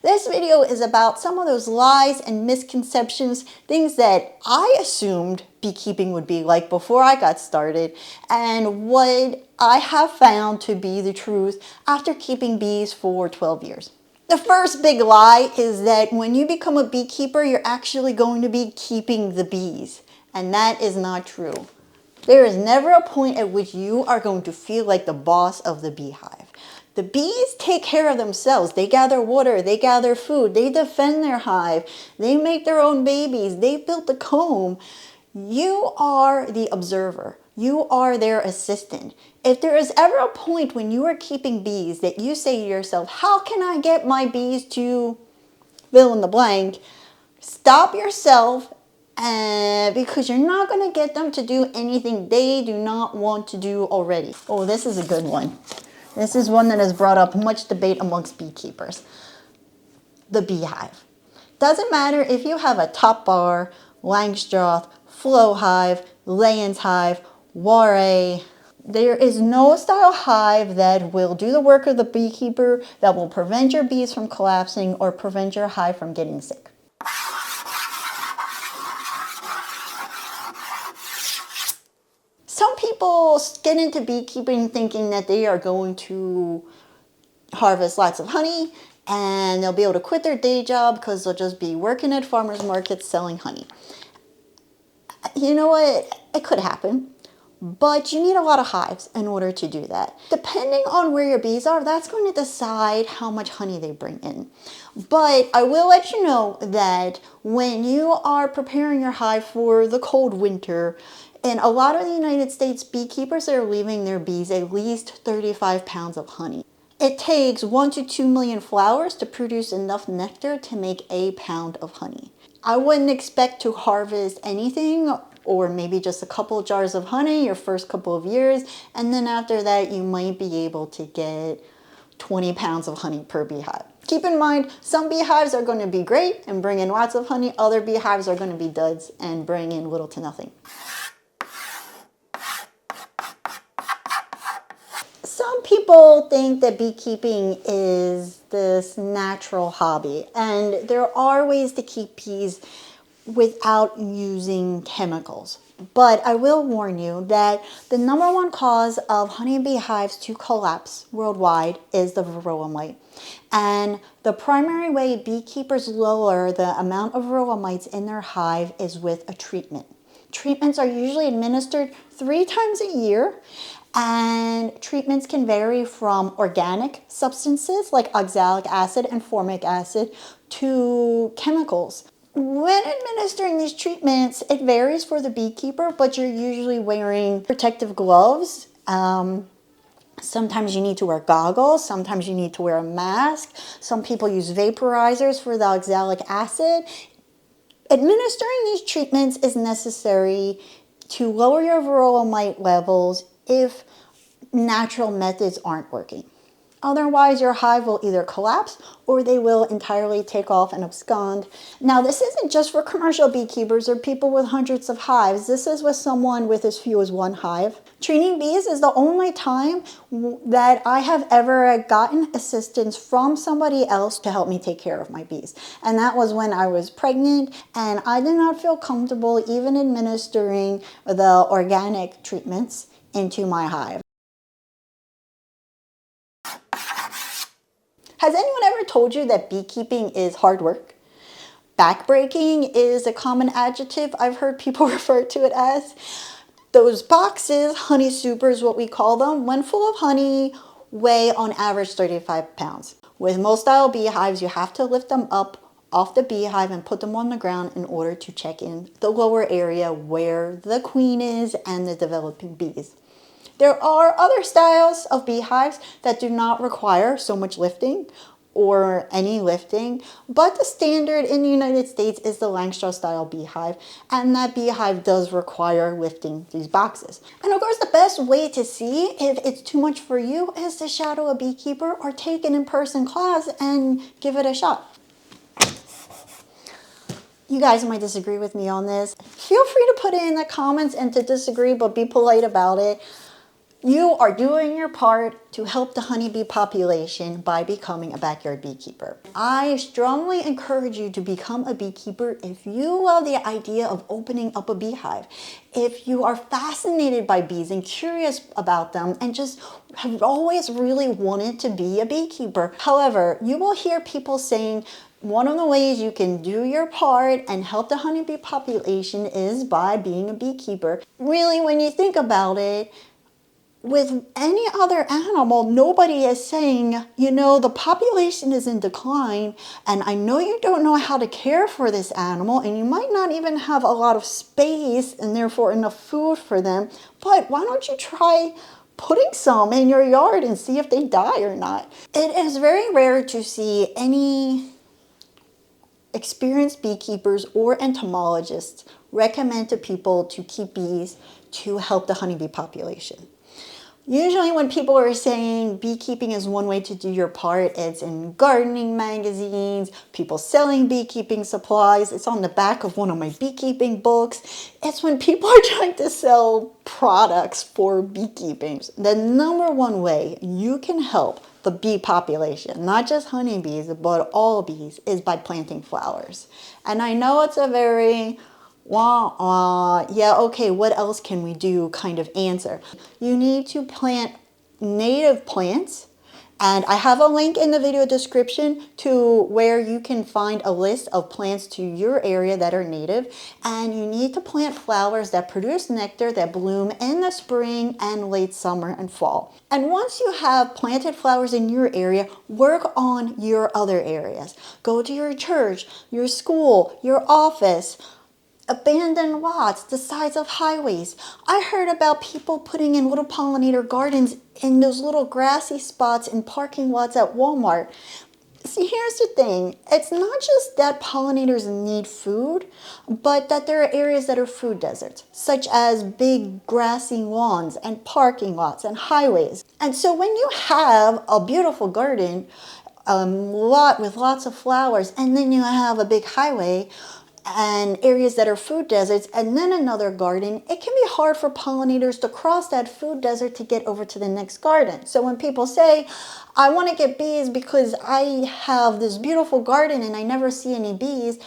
This video is about some of those lies and misconceptions, things that I assumed beekeeping would be like before I got started, and what I have found to be the truth after keeping bees for 12 years. The first big lie is that when you become a beekeeper, you're actually going to be keeping the bees, and that is not true. There is never a point at which you are going to feel like the boss of the beehive. The bees take care of themselves. They gather water, they gather food, they defend their hive, they make their own babies, they built the comb. You are the observer. You are their assistant. If there is ever a point when you are keeping bees that you say to yourself, how can I get my bees to fill in the blank? Stop yourself, because you're not going to get them to do anything they do not want to do already. Oh, this is a good one. This is one that has brought up much debate amongst beekeepers. The beehive. Doesn't matter if you have a top bar, Langstroth, flow hive, Layens hive, Ware. There is no style hive that will do the work of the beekeeper that will prevent your bees from collapsing or prevent your hive from getting sick. Some people get into beekeeping thinking that they are going to harvest lots of honey and they'll be able to quit their day job because they'll just be working at farmers markets selling honey. You know what? It could happen, but you need a lot of hives in order to do that. Depending on where your bees are, that's going to decide how much honey they bring in. But I will let you know that when you are preparing your hive for the cold winter, in a lot of the United States, beekeepers are leaving their bees at least 35 pounds of honey. It takes 1 to 2 million flowers to produce enough nectar to make a pound of honey. I wouldn't expect to harvest anything, or maybe just a couple jars of honey your first couple of years, and then after that you might be able to get 20 pounds of honey per beehive. Keep in mind, some beehives are going to be great and bring in lots of honey, other beehives are going to be duds and bring in little to nothing. Some people think that beekeeping is this natural hobby, and there are ways to keep bees without using chemicals. But I will warn you that the number one cause of honeybee hives to collapse worldwide is the varroa mite. And the primary way beekeepers lower the amount of varroa mites in their hive is with a treatment. Treatments are usually administered 3 times a year, and treatments can vary from organic substances like oxalic acid and formic acid to chemicals. When administering these treatments, it varies for the beekeeper, but you're usually wearing protective gloves. Sometimes you need to wear goggles, sometimes you need to wear a mask. Some people use vaporizers for the oxalic acid. Administering these treatments is necessary to lower your varroa mite levels if natural methods aren't working. Otherwise, your hive will either collapse or they will entirely take off and abscond. Now, this isn't just for commercial beekeepers or people with hundreds of hives. This is with someone with as few as 1 hive. Treating bees is the only time that I have ever gotten assistance from somebody else to help me take care of my bees. And that was when I was pregnant and I did not feel comfortable even administering the organic treatments into my hive. Has anyone ever told you that beekeeping is hard work? Backbreaking is a common adjective I've heard people refer to it as. Those boxes, honey supers, what we call them, when full of honey, weigh on average 35 pounds. With most style beehives, you have to lift them up off the beehive and put them on the ground in order to check in the lower area where the queen is and the developing bees. There are other styles of beehives that do not require so much lifting or any lifting, but the standard in the United States is the Langstroth style beehive, and that beehive does require lifting these boxes. And of course, the best way to see if it's too much for you is to shadow a beekeeper or take an in-person class and give it a shot. You guys might disagree with me on this. Feel free to put it in the comments and to disagree, but be polite about it. You are doing your part to help the honeybee population by becoming a backyard beekeeper. I strongly encourage you to become a beekeeper if you love the idea of opening up a beehive. If you are fascinated by bees and curious about them and just have always really wanted to be a beekeeper. However, you will hear people saying, one of the ways you can do your part and help the honeybee population is by being a beekeeper. Really, when you think about it, with any other animal, nobody is saying, you know, the population is in decline, and I know you don't know how to care for this animal, and you might not even have a lot of space and therefore enough food for them, but why don't you try putting some in your yard and see if they die or not? It is very rare to see any experienced beekeepers or entomologists recommend to people to keep bees to help the honeybee population. Usually when people are saying beekeeping is one way to do your part, it's in gardening magazines, people selling beekeeping supplies, it's on the back of one of my beekeeping books. It's when people are trying to sell products for beekeeping. The number one way you can help the bee population, not just honeybees, but all bees, is by planting flowers. And I know it's a very yeah, okay, what else can we do kind of answer. You need to plant native plants, and I have a link in the video description to where you can find a list of plants to your area that are native, and you need to plant flowers that produce nectar that bloom in the spring and late summer and fall. And once you have planted flowers in your area, work on your other areas. Go to your church, your school, your office, abandoned lots the size of highways. I heard about people putting in little pollinator gardens in those little grassy spots in parking lots at Walmart. See, here's the thing. It's not just that pollinators need food, but that there are areas that are food deserts, such as big grassy lawns and parking lots and highways. And so when you have a beautiful garden, lot with lots of flowers, and then you have a big highway, and areas that are food deserts, and then another garden, it can be hard for pollinators to cross that food desert to get over to the next garden. So when people say, I want to get bees because I have this beautiful garden and I never see any bees,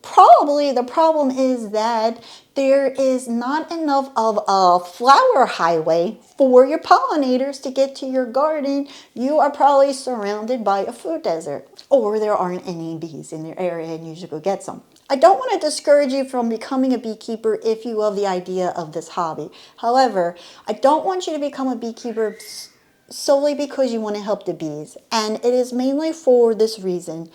probably the problem is that there is not enough of a flower highway for your pollinators to get to your garden. You are probably surrounded by a food desert, or there aren't any bees in your area and you should go get some. I don't want to discourage you from becoming a beekeeper if you love the idea of this hobby. However, I don't want you to become a beekeeper solely because you want to help the bees. And it is mainly for this reason.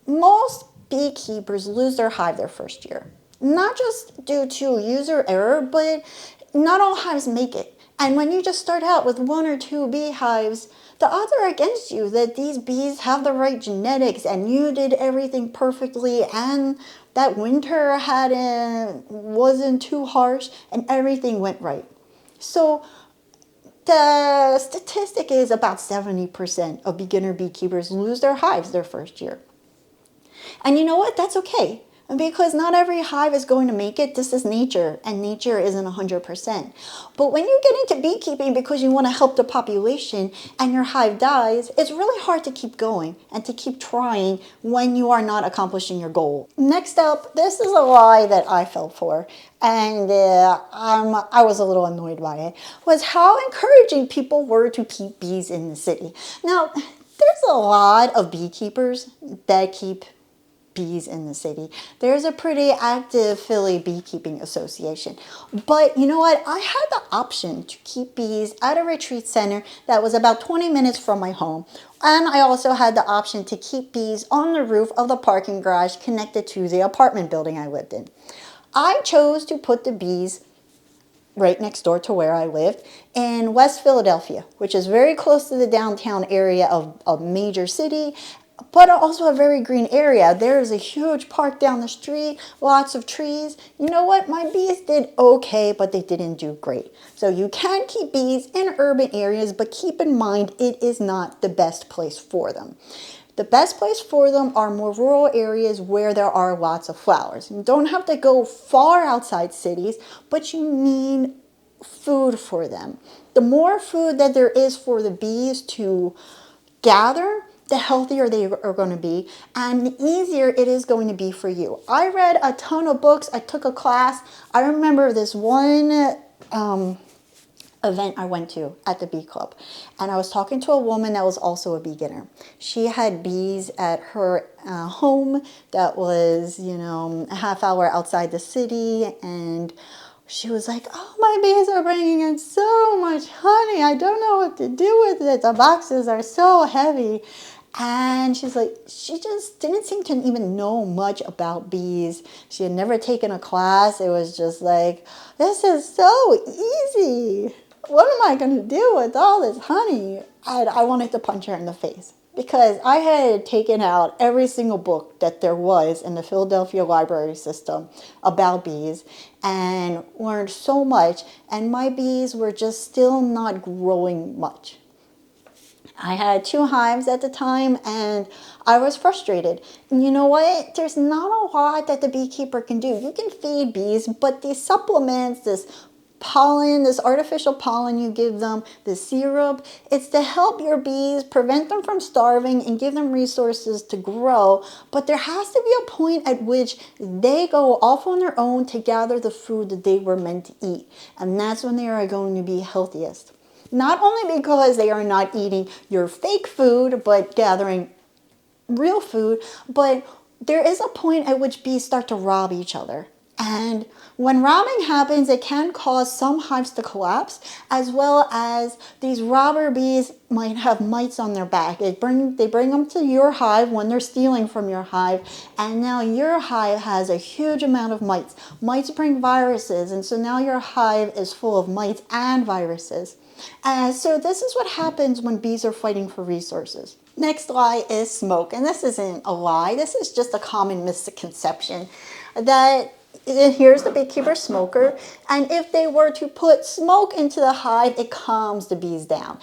Most beekeepers lose their hive their first year. Not just due to user error, but not all hives make it. And when you just start out with 1 or 2 beehives, the odds are against you that these bees have the right genetics and you did everything perfectly and that winter wasn't too harsh and everything went right. So the statistic is about 70% of beginner beekeepers lose their hives their first year. And you know what? That's okay. Because not every hive is going to make it. This is nature, and nature isn't 100%. But when you get into beekeeping because you want to help the population and your hive dies, it's really hard to keep going and to keep trying when you are not accomplishing your goal. Next up, this is a lie that I fell for, and I was a little annoyed by it, was how encouraging people were to keep bees in the city. Now, there's a lot of beekeepers that keep bees in the city. There's a pretty active Philly beekeeping association. But you know what? I had the option to keep bees at a retreat center that was about 20 minutes from my home. And I also had the option to keep bees on the roof of the parking garage connected to the apartment building I lived in. I chose to put the bees right next door to where I lived in West Philadelphia, which is very close to the downtown area of a major city, but also a very green area. There is a huge park down the street, lots of trees. You know what? My bees did okay, but they didn't do great. So you can keep bees in urban areas, but keep in mind it is not the best place for them. The best place for them are more rural areas where there are lots of flowers. You don't have to go far outside cities, but you need food for them. The more food that there is for the bees to gather, the healthier they are going to be, and the easier it is going to be for you. I read a ton of books. I took a class. I remember this one event I went to at the bee club, and I was talking to a woman that was also a beginner. She had bees at her home that was, a half hour outside the city, and she was like, "Oh, my bees are bringing in so much honey. I don't know what to do with it. The boxes are so heavy." And she's like, she just didn't seem to even know much about bees. She had never taken a class. It was just like, this is so easy. What am I going to do with all this honey? I wanted to punch her in the face because I had taken out every single book that there was in the Philadelphia library system about bees and learned so much, and my bees were just still not growing much. I had 2 hives at the time, and I was frustrated. And you know what? There's not a lot that the beekeeper can do. You can feed bees, but these supplements, this pollen, this artificial pollen you give them, the syrup, it's to help your bees, prevent them from starving and give them resources to grow. But there has to be a point at which they go off on their own to gather the food that they were meant to eat. And that's when they are going to be healthiest. Not only because they are not eating your fake food, but gathering real food, but there is a point at which bees start to rob each other. And when robbing happens, it can cause some hives to collapse, as well as these robber bees might have mites on their back. They bring them to your hive when they're stealing from your hive, and now your hive has a huge amount of mites. Mites bring viruses, and so now your hive is full of mites and viruses. So this is what happens when bees are fighting for resources. Next lie is smoke, and this isn't a lie. This is just a common misconception that here's the beekeeper smoker, and if they were to put smoke into the hive, it calms the bees down.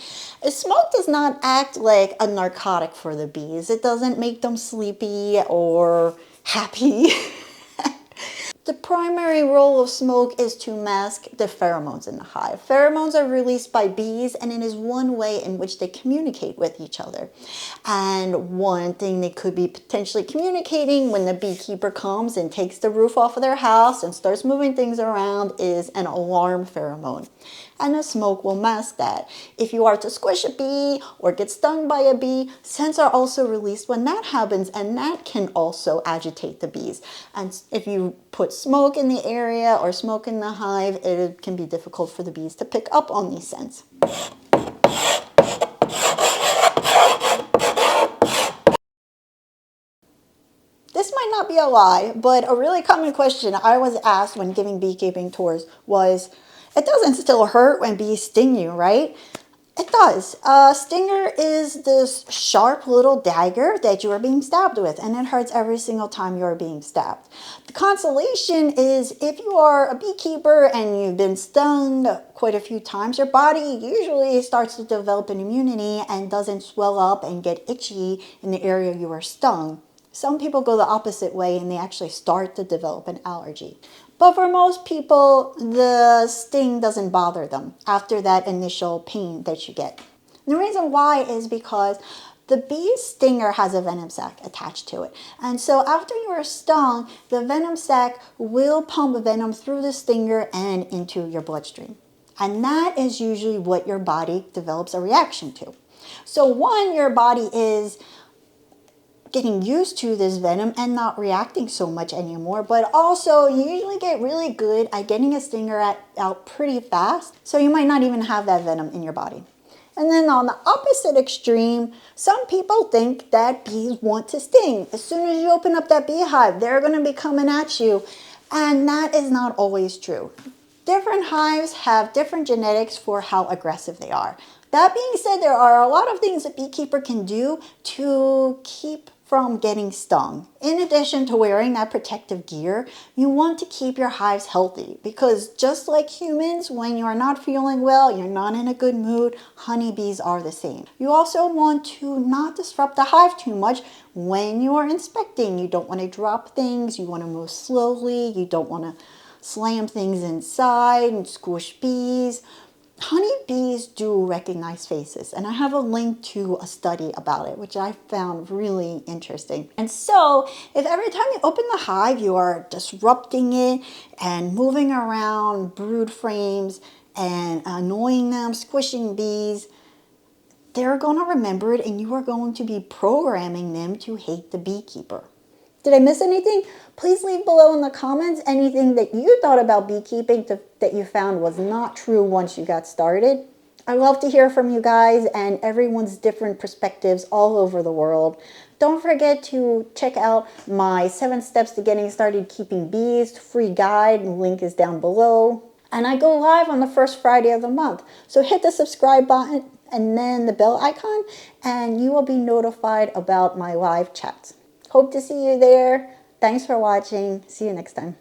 Smoke does not act like a narcotic for the bees. It doesn't make them sleepy or happy. The primary role of smoke is to mask the pheromones in the hive. Pheromones are released by bees, and it is one way in which they communicate with each other. And one thing they could be potentially communicating when the beekeeper comes and takes the roof off of their house and starts moving things around is an alarm pheromone. And the smoke will mask that. If you are to squish a bee or get stung by a bee, scents are also released when that happens, and that can also agitate the bees. And if you put smoke in the area or smoke in the hive, it can be difficult for the bees to pick up on these scents. This might not be a lie, but a really common question I was asked when giving beekeeping tours was, it doesn't still hurt when bees sting you, right? It does. A stinger is this sharp little dagger that you are being stabbed with, and it hurts every single time you are being stabbed. The consolation is if you are a beekeeper and you've been stung quite a few times, your body usually starts to develop an immunity and doesn't swell up and get itchy in the area you were stung. Some people go the opposite way and they actually start to develop an allergy. But for most people, the sting doesn't bother them after that initial pain that you get. And the reason why is because the bee's stinger has a venom sac attached to it. And so after you are stung, the venom sac will pump venom through the stinger and into your bloodstream. And that is usually what your body develops a reaction to. So one, your body is getting used to this venom and not reacting so much anymore, but also you usually get really good at getting a stinger out pretty fast, so you might not even have that venom in your body. And then on the opposite extreme, some people think that bees want to sting. As soon as you open up that beehive, they're going to be coming at you, and that is not always true. Different hives have different genetics for how aggressive they are. That being said, there are a lot of things a beekeeper can do to keep from getting stung. In addition to wearing that protective gear, you want to keep your hives healthy, because just like humans, when you're not feeling well, you're not in a good mood, honeybees are the same. You also want to not disrupt the hive too much when you are inspecting. You don't want to drop things, you want to move slowly, you don't want to slam things inside and squish bees. Honeybees do recognize faces, and I have a link to a study about it, which I found really interesting. And so, if every time you open the hive, you are disrupting it and moving around brood frames and annoying them, squishing bees, they're going to remember it, and you are going to be programming them to hate the beekeeper. Did I miss anything? Please leave below in the comments anything that you thought about beekeeping that you found was not true once you got started. I love to hear from you guys and everyone's different perspectives all over the world. Don't forget to check out my 7 steps to getting started keeping bees free guide. The link is down below. And I go live on the first Friday of the month. So hit the subscribe button and then the bell icon, and you will be notified about my live chats. Hope to see you there. Thanks for watching. See you next time.